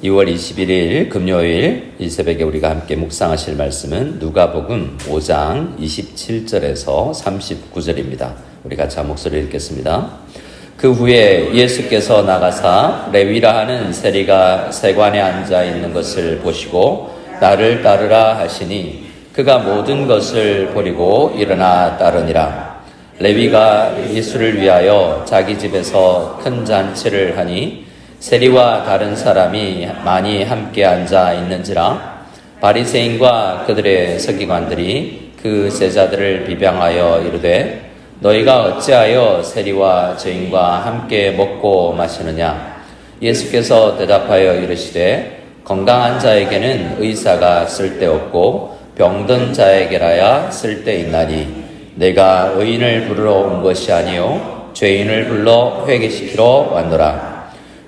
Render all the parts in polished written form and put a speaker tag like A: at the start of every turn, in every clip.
A: 2월 21일 금요일 이 새벽에 우리가 함께 묵상하실 말씀은 누가복음 5장 27절에서 39절입니다. 우리 같이 한 목소리 읽겠습니다. 그 후에 예수께서 나가사 레위라 하는 세리가 세관에 앉아 있는 것을 보시고 나를 따르라 하시니 그가 모든 것을 버리고 일어나 따르니라. 레위가 예수를 위하여 자기 집에서 큰 잔치를 하니 세리와 다른 사람이 많이 함께 앉아 있는지라. 바리새인과 그들의 서기관들이 그 제자들을 비방하여 이르되 너희가 어찌하여 세리와 죄인과 함께 먹고 마시느냐. 예수께서 대답하여 이르시되 건강한 자에게는 의사가 쓸데없고 병든 자에게라야 쓸데있나니 내가 의인을 부르러 온 것이 아니요 죄인을 불러 회개시키러 왔노라.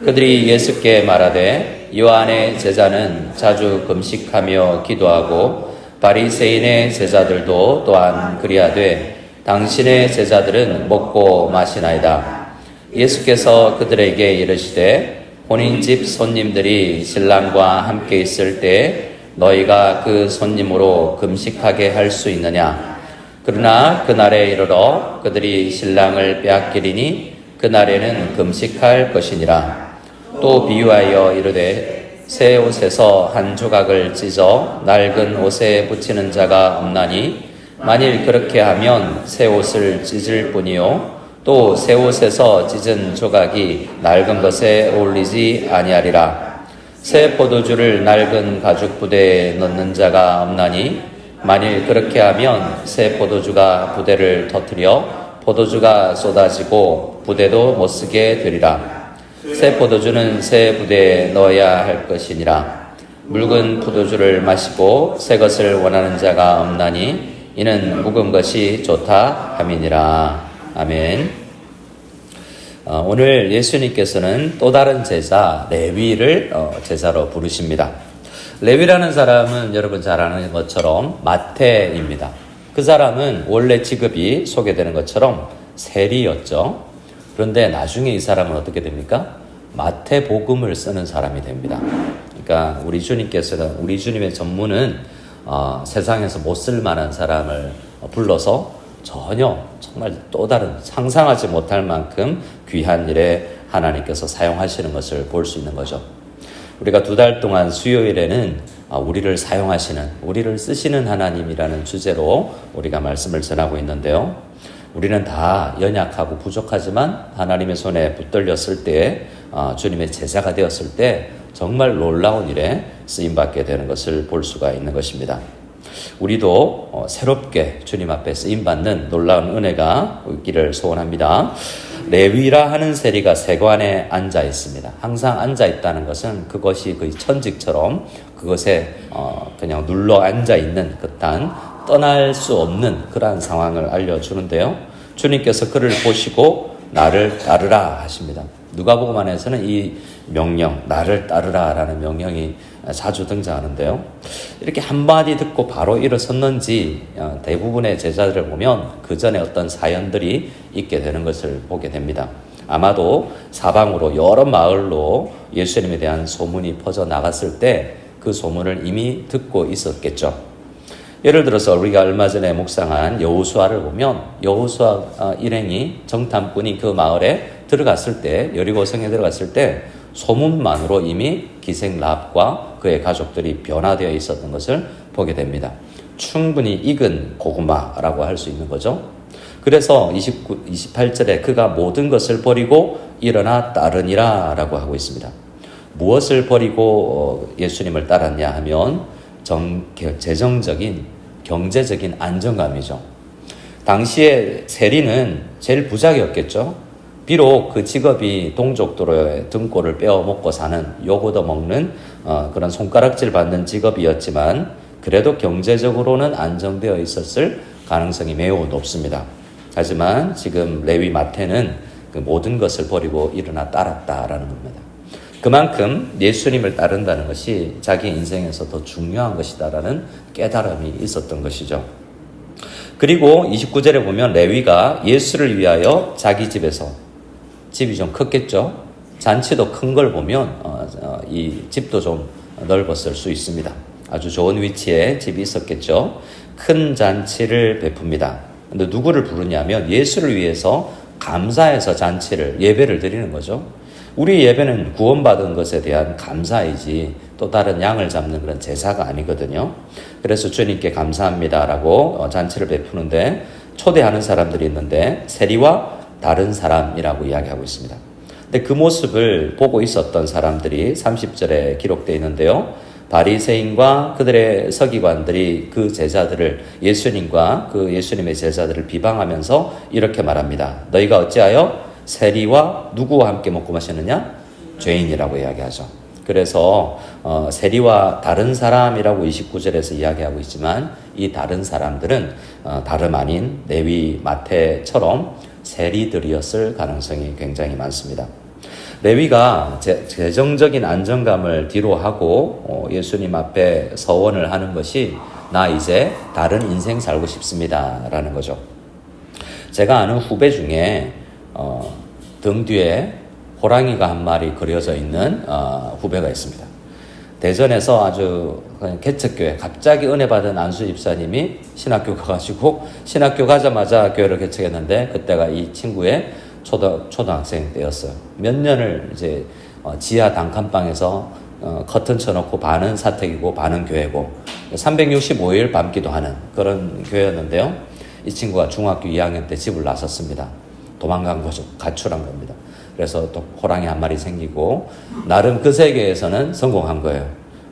A: 그들이 예수께 말하되 요한의 제자는 자주 금식하며 기도하고 바리새인의 제자들도 또한 그리하되 당신의 제자들은 먹고 마시나이다. 예수께서 그들에게 이르시되 본인 집 손님들이 신랑과 함께 있을 때 너희가 그 손님으로 금식하게 할 수 있느냐. 그러나 그날에 이르러 그들이 신랑을 빼앗기리니 그날에는 금식할 것이니라. 또 비유하여 이르되 새 옷에서 한 조각을 찢어 낡은 옷에 붙이는 자가 없나니 만일 그렇게 하면 새 옷을 찢을 뿐이요 또 새 옷에서 찢은 조각이 낡은 것에 어울리지 아니하리라. 새 포도주를 낡은 가죽 부대에 넣는 자가 없나니 만일 그렇게 하면 새 포도주가 부대를 터뜨려 포도주가 쏟아지고 부대도 못쓰게 되리라. 새 포도주는 새 부대에 넣어야 할 것이니라. 묽은 포도주를 마시고 새 것을 원하는 자가 없나니 이는 묵은 것이 좋다 함이니라. 아멘. 오늘 예수님께서는 또 다른 제자 레위를 제자로 부르십니다. 레위라는 사람은 여러분 잘 아는 것처럼 마태입니다. 그 사람은 원래 직업이 소개되는 것처럼 세리였죠. 그런데 나중에 이 사람은 어떻게 됩니까? 마태복음을 쓰는 사람이 됩니다. 그러니까 우리 주님께서는 우리 주님의 전문은 세상에서 못 쓸 만한 사람을 불러서 전혀 정말 또 다른 상상하지 못할 만큼 귀한 일에 하나님께서 사용하시는 것을 볼 수 있는 거죠. 우리가 2달 동안 수요일에는 우리를 사용하시는, 우리를 쓰시는 하나님이라는 주제로 우리가 말씀을 전하고 있는데요. 우리는 다 연약하고 부족하지만 하나님의 손에 붙들렸을 때 주님의 제자가 되었을 때 정말 놀라운 일에 쓰임받게 되는 것을 볼 수가 있는 것입니다. 우리도 새롭게 주님 앞에 쓰임받는 놀라운 은혜가 있기를 소원합니다. 레위라 하는 세리가 세관에 앉아 있습니다. 항상 앉아 있다는 것은 그것이 거의 천직처럼 그것에 그냥 눌러 앉아 있는 듯한 떠날 수 없는 그러한 상황을 알려주는데요. 주님께서 그를 보시고 나를 따르라 하십니다. 누가복음 안에서는 이 명령, 나를 따르라 라는 명령이 자주 등장하는데요. 이렇게 한마디 듣고 바로 일어섰는지 대부분의 제자들을 보면 그 전에 어떤 사연들이 있게 되는 것을 보게 됩니다. 아마도 사방으로 여러 마을로 예수님에 대한 소문이 퍼져나갔을 때 그 소문을 이미 듣고 있었겠죠. 예를 들어서 우리가 얼마 전에 묵상한 여호수아를 보면 여호수아 일행이 정탐꾼이 그 마을에 들어갔을 때, 여리고성에 들어갔을 때 소문만으로 이미 기생 랍과 그의 가족들이 변화되어 있었던 것을 보게 됩니다. 충분히 익은 고구마라고 할 수 있는 거죠. 그래서 28절에 그가 모든 것을 버리고 일어나 따르니라 라고 하고 있습니다. 무엇을 버리고 예수님을 따랐냐 하면 재정적인, 경제적인 안정감이죠. 당시에 세리는 제일 부자였겠죠. 비록 그 직업이 동족들의 등골을 빼어 먹고 사는, 욕 얻어 먹는 그런 손가락질 받는 직업이었지만 그래도 경제적으로는 안정되어 있었을 가능성이 매우 높습니다. 하지만 지금 레위 마태는 그 모든 것을 버리고 일어나 따랐다라는 겁니다. 그만큼 예수님을 따른다는 것이 자기 인생에서 더 중요한 것이다라는 깨달음이 있었던 것이죠. 그리고 29절에 보면 레위가 예수를 위하여 자기 집에서, 집이 좀 컸겠죠. 잔치도 큰 걸 보면 이 집도 좀 넓었을 수 있습니다. 아주 좋은 위치에 집이 있었겠죠. 큰 잔치를 베풉니다. 근데 누구를 부르냐면 예수를 위해서 감사해서 잔치를 예배를 드리는 거죠. 우리 예배는 구원받은 것에 대한 감사이지 또 다른 양을 잡는 그런 제사가 아니거든요. 그래서 주님께 감사합니다라고 잔치를 베푸는데 초대하는 사람들이 있는데 세리와 다른 사람이라고 이야기하고 있습니다. 근데 그 모습을 보고 있었던 사람들이 30절에 기록되어 있는데요. 바리새인과 그들의 서기관들이 그 제자들을 예수님과 그 예수님의 제자들을 비방하면서 이렇게 말합니다. 너희가 어찌하여 세리와 누구와 함께 먹고 마시느냐? 죄인이라고 이야기하죠. 그래서 세리와 다른 사람이라고 29절에서 이야기하고 있지만 이 다른 사람들은 다름 아닌 레위 마태처럼 세리들이었을 가능성이 굉장히 많습니다. 레위가 재정적인 안정감을 뒤로하고 예수님 앞에 서원을 하는 것이 나 이제 다른 인생 살고 싶습니다 라는 거죠. 제가 아는 후배 중에 등 뒤에 호랑이가 한 마리 그려져 있는 후배가 있습니다. 대전에서 아주 개척교회 갑자기 은혜 받은 안수 집사님이 신학교 가가지고 신학교 가자마자 교회를 개척했는데 그때가 이 친구의 초등학생 때였어요. 몇 년을 이제 지하 단칸방에서 커튼 쳐놓고 반은 사택이고 반은 교회고 365일 밤기도하는 그런 교회였는데요. 이 친구가 중학교 2학년 때 집을 나섰습니다. 도망간 거죠. 가출한 겁니다. 그래서 또 호랑이 한 마리 생기고 나름 그 세계에서는 성공한 거예요.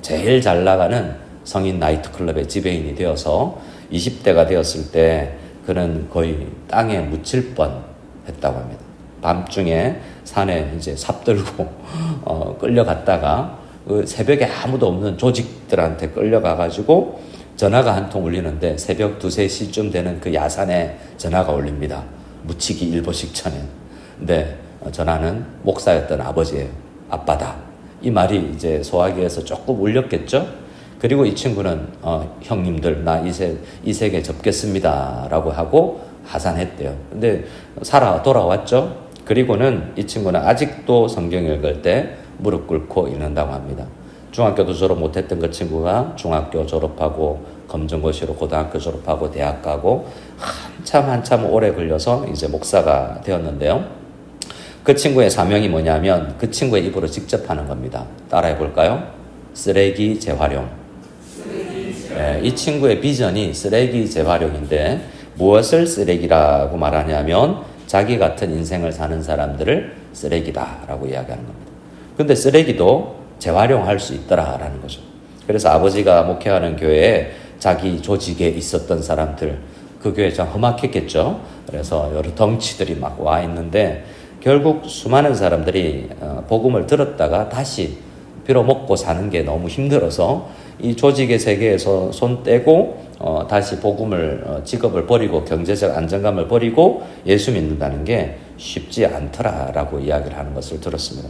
A: 제일 잘 나가는 성인 나이트클럽의 지배인이 되어서 20대가 되었을 때 그는 거의 땅에 묻힐 뻔 했다고 합니다. 밤중에 산에 이제 삽들고 끌려갔다가 그 새벽에 아무도 없는 조직들한테 끌려가가지고 전화가 한 통 울리는데 새벽 2, 3시쯤 되는 그 야산에 전화가 울립니다. 묻히기 일보 직전에. 근데 전화는 목사였던 아버지예요. 아빠다. 이 말이 이제 소화기에서 조금 울렸겠죠. 그리고 이 친구는 형님들 나 이 세계 접겠습니다 라고 하고 하산했대요. 근데 살아 돌아왔죠. 그리고는 이 친구는 아직도 성경 읽을 때 무릎 꿇고 읽는다고 합니다. 중학교도 졸업 못했던 그 친구가 중학교 졸업하고 검정고시로 고등학교 졸업하고 대학 가고 한참 오래 걸려서 이제 목사가 되었는데요. 그 친구의 사명이 뭐냐면 그 친구의 입으로 직접 하는 겁니다. 따라해 볼까요? 쓰레기 재활용. 네, 이 친구의 비전이 쓰레기 재활용인데 무엇을 쓰레기라고 말하냐면 자기 같은 인생을 사는 사람들을 쓰레기다라고 이야기하는 겁니다. 근데 쓰레기도 재활용할 수 있더라라는 거죠. 그래서 아버지가 목회하는 교회에 자기 조직에 있었던 사람들, 그 교회 참 험악했겠죠. 그래서 여러 덩치들이 막 와 있는데 결국 수많은 사람들이 복음을 들었다가 다시 빌어먹고 사는 게 너무 힘들어서 이 조직의 세계에서 손 떼고 다시 복음을 직업을 버리고 경제적 안정감을 버리고 예수 믿는다는 게 쉽지 않더라라고 이야기를 하는 것을 들었습니다.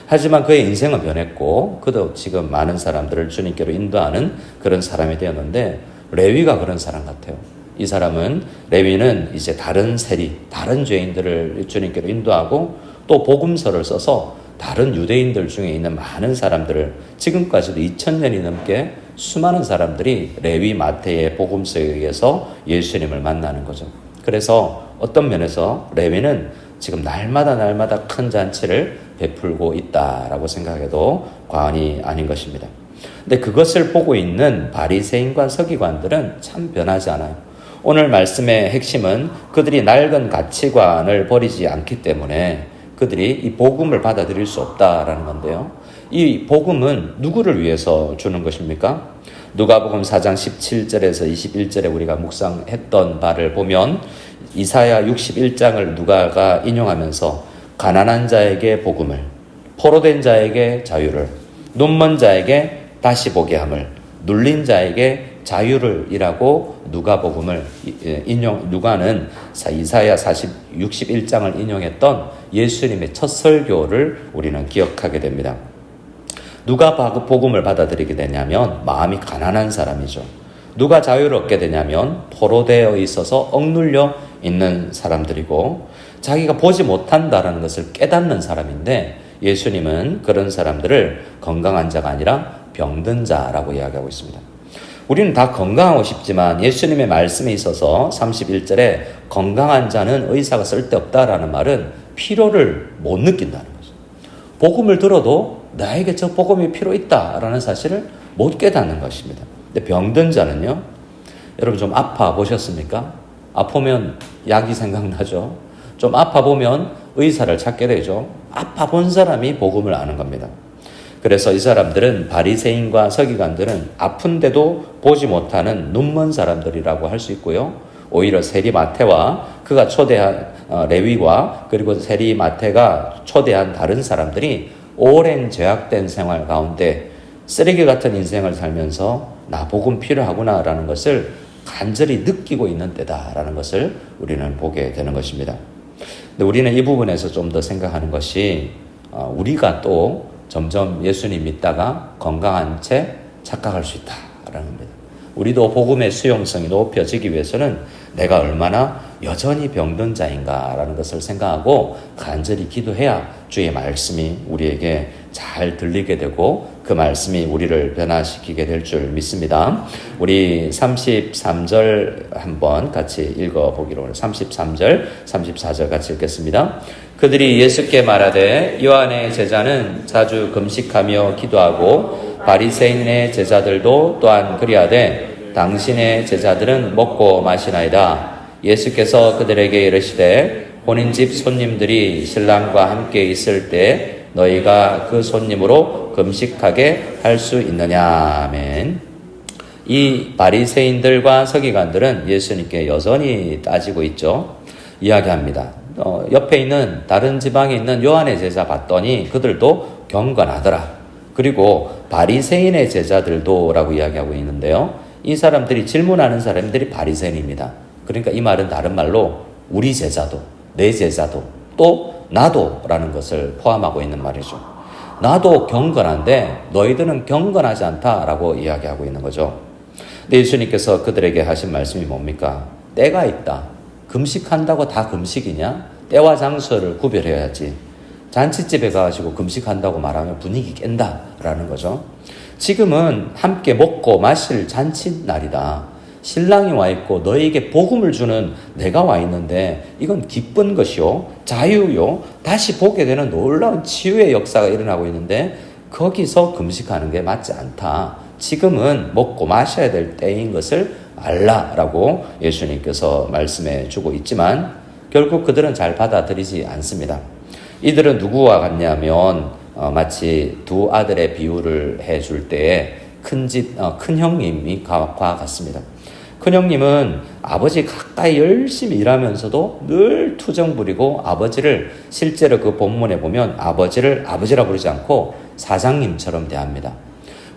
A: 하지만 그의 인생은 변했고 그도 지금 많은 사람들을 주님께로 인도하는 그런 사람이 되었는데 레위가 그런 사람 같아요. 이 사람은 레위는 이제 다른 세리, 다른 죄인들을 주님께로 인도하고 또 복음서를 써서 다른 유대인들 중에 있는 많은 사람들을 지금까지도 2000년이 넘게 수많은 사람들이 레위 마태의 복음서에 의해서 예수님을 만나는 거죠. 그래서 어떤 면에서 레위는 지금 날마다 큰 잔치를 베풀고 있다라고 생각해도 과언이 아닌 것입니다. 근데 그것을 보고 있는 바리새인과 서기관들은 참 변하지 않아요. 오늘 말씀의 핵심은 그들이 낡은 가치관을 버리지 않기 때문에 그들이 이 복음을 받아들일 수 없다라는 건데요. 이 복음은 누구를 위해서 주는 것입니까? 누가복음 4장 17절에서 21절에 우리가 묵상했던 바를 보면 이사야 61장을 누가가 인용하면서 가난한 자에게 복음을, 포로된 자에게 자유를, 눈먼 자에게 다시 보게 함을, 눌린 자에게 자유를 이라고 누가복음을 누가는 이사야 61장을 인용했던 예수님의 첫 설교를 우리는 기억하게 됩니다. 누가 복음을 받아들이게 되냐면 마음이 가난한 사람이죠. 누가 자유를 얻게 되냐면 포로되어 있어서 억눌려 있는 사람들이고 자기가 보지 못한다라는 것을 깨닫는 사람인데 예수님은 그런 사람들을 건강한 자가 아니라 병든 자라고 이야기하고 있습니다. 우리는 다 건강하고 싶지만 예수님의 말씀에 있어서 31절에 건강한 자는 의사가 쓸데없다라는 말은 필요를 못 느낀다는 거죠. 복음을 들어도 나에게 저 복음이 필요 있다라는 사실을 못 깨닫는 것입니다. 근데 병든 자는요, 여러분 좀 아파 보셨습니까? 아프면 약이 생각나죠. 좀 아파 보면 의사를 찾게 되죠. 아파 본 사람이 복음을 아는 겁니다. 그래서 이 사람들은 바리새인과 서기관들은 아픈데도 보지 못하는 눈먼 사람들이라고 할 수 있고요. 오히려 세리마태와 그가 초대한 레위와 그리고 세리마태가 초대한 다른 사람들이 오랜 죄악된 생활 가운데 쓰레기 같은 인생을 살면서 나 복음 필요하구나라는 것을 간절히 느끼고 있는 때다라는 것을 우리는 보게 되는 것입니다. 근데 우리는 이 부분에서 좀 더 생각하는 것이 우리가 또 점점 예수님 믿다가 건강한 채 착각할 수 있다라는 겁니다. 우리도 복음의 수용성이 높여지기 위해서는 내가 얼마나 여전히 병든 자인가라는 것을 생각하고 간절히 기도해야 주의 말씀이 우리에게 잘 들리게 되고 그 말씀이 우리를 변화시키게 될 줄 믿습니다. 우리 33절 한번 같이 읽어보기로 합니다. 33절, 34절 같이 읽겠습니다. 그들이 예수께 말하되 요한의 제자는 자주 금식하며 기도하고 바리새인의 제자들도 또한 그리하되 당신의 제자들은 먹고 마시나이다. 예수께서 그들에게 이르시되 혼인집 손님들이 신랑과 함께 있을 때 너희가 그 손님으로 금식하게 할 수 있느냐. 아멘. 이 바리새인들과 서기관들은 예수님께 여전히 따지고 있죠. 이야기합니다. 옆에 있는 다른 지방에 있는 요한의 제자 봤더니 그들도 경건하더라. 그리고 바리새인의 제자들도 라고 이야기하고 있는데요. 이 사람들이 질문하는 사람들이 바리새인입니다. 그러니까 이 말은 다른 말로 우리 제자도, 내 제자도, 또 나도 라는 것을 포함하고 있는 말이죠. 나도 경건한데 너희들은 경건하지 않다라고 이야기하고 있는 거죠. 근데 예수님께서 그들에게 하신 말씀이 뭡니까? 때가 있다. 금식한다고 다 금식이냐? 때와 장소를 구별해야지. 잔치집에 가가지고 금식한다고 말하면 분위기 깬다라는 거죠. 지금은 함께 먹고 마실 잔칫날이다. 신랑이 와 있고 너에게 복음을 주는 내가 와 있는데 이건 기쁜 것이요, 자유요, 다시 보게 되는 놀라운 치유의 역사가 일어나고 있는데 거기서 금식하는 게 맞지 않다. 지금은 먹고 마셔야 될 때인 것을 알라라고 예수님께서 말씀해 주고 있지만 결국 그들은 잘 받아들이지 않습니다. 이들은 누구와 같냐면 마치 두 아들의 비유를 해줄 때에 큰 형님이 같습니다. 큰 형님은 아버지 가까이 열심히 일하면서도 늘 투정 부리고 아버지를 실제로 그 본문에 보면 아버지를 아버지라 부르지 않고 사장님처럼 대합니다.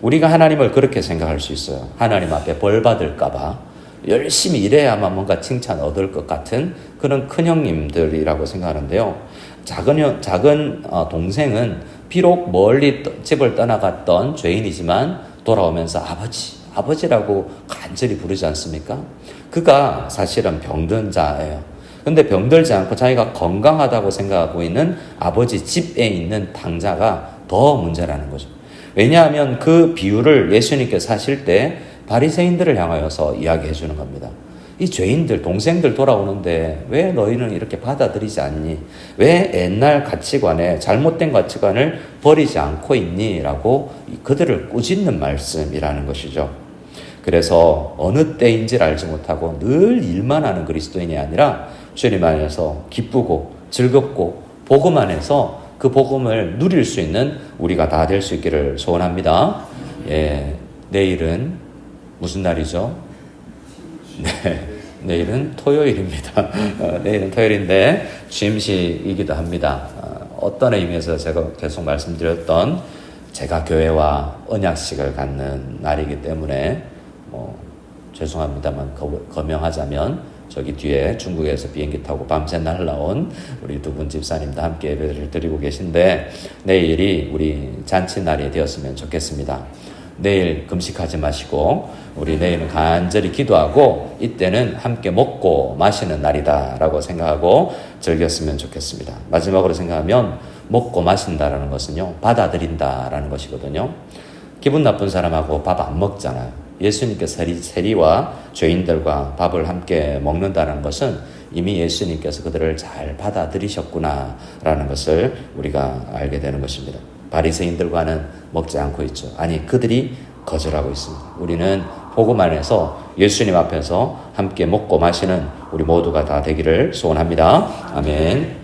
A: 우리가 하나님을 그렇게 생각할 수 있어요. 하나님 앞에 벌 받을까 봐 열심히 일해야만 뭔가 칭찬 얻을 것 같은 그런 큰 형님들이라고 생각하는데요. 작은 동생은 비록 멀리 집을 떠나갔던 죄인이지만 돌아오면서 아버지라고 간절히 부르지 않습니까? 그가 사실은 병든 자예요. 근데 병들지 않고 자기가 건강하다고 생각하고 있는 아버지 집에 있는 당자가 더 문제라는 거죠. 왜냐하면 그 비유를 예수님께서 하실 때 바리새인들을 향하여서 이야기해 주는 겁니다. 이 죄인들, 동생들 돌아오는데 왜 너희는 이렇게 받아들이지 않니? 왜 옛날 가치관에 잘못된 가치관을 버리지 않고 있니? 라고 그들을 꾸짖는 말씀이라는 것이죠. 그래서 어느 때인지를 알지 못하고 늘 일만 하는 그리스도인이 아니라 주님 안에서 기쁘고 즐겁고 복음 안에서 그 복음을 누릴 수 있는 우리가 다 될 수 있기를 소원합니다. 예, 내일은 무슨 날이죠? 네, 내일은 토요일입니다. 내일은 토요일인데 취임식이기도 합니다. 어떤 의미에서 제가 계속 말씀드렸던 제가 교회와 언약식을 갖는 날이기 때문에 죄송합니다만 거명하자면 저기 뒤에 중국에서 비행기 타고 밤새 날라온 우리 두 분 집사님도 함께 예배를 드리고 계신데 내일이 우리 잔치날이 되었으면 좋겠습니다. 내일 금식하지 마시고 우리 내일은 간절히 기도하고 이때는 함께 먹고 마시는 날이다라고 생각하고 즐겼으면 좋겠습니다. 마지막으로 생각하면 먹고 마신다라는 것은요, 받아들인다라는 것이거든요. 기분 나쁜 사람하고 밥 안 먹잖아요. 예수님께서 세리와 죄인들과 밥을 함께 먹는다는 것은 이미 예수님께서 그들을 잘 받아들이셨구나라는 것을 우리가 알게 되는 것입니다. 바리새인들과는 먹지 않고 있죠. 아니, 그들이 거절하고 있습니다. 우리는 복음 안에서 예수님 앞에서 함께 먹고 마시는 우리 모두가 다 되기를 소원합니다. 아멘.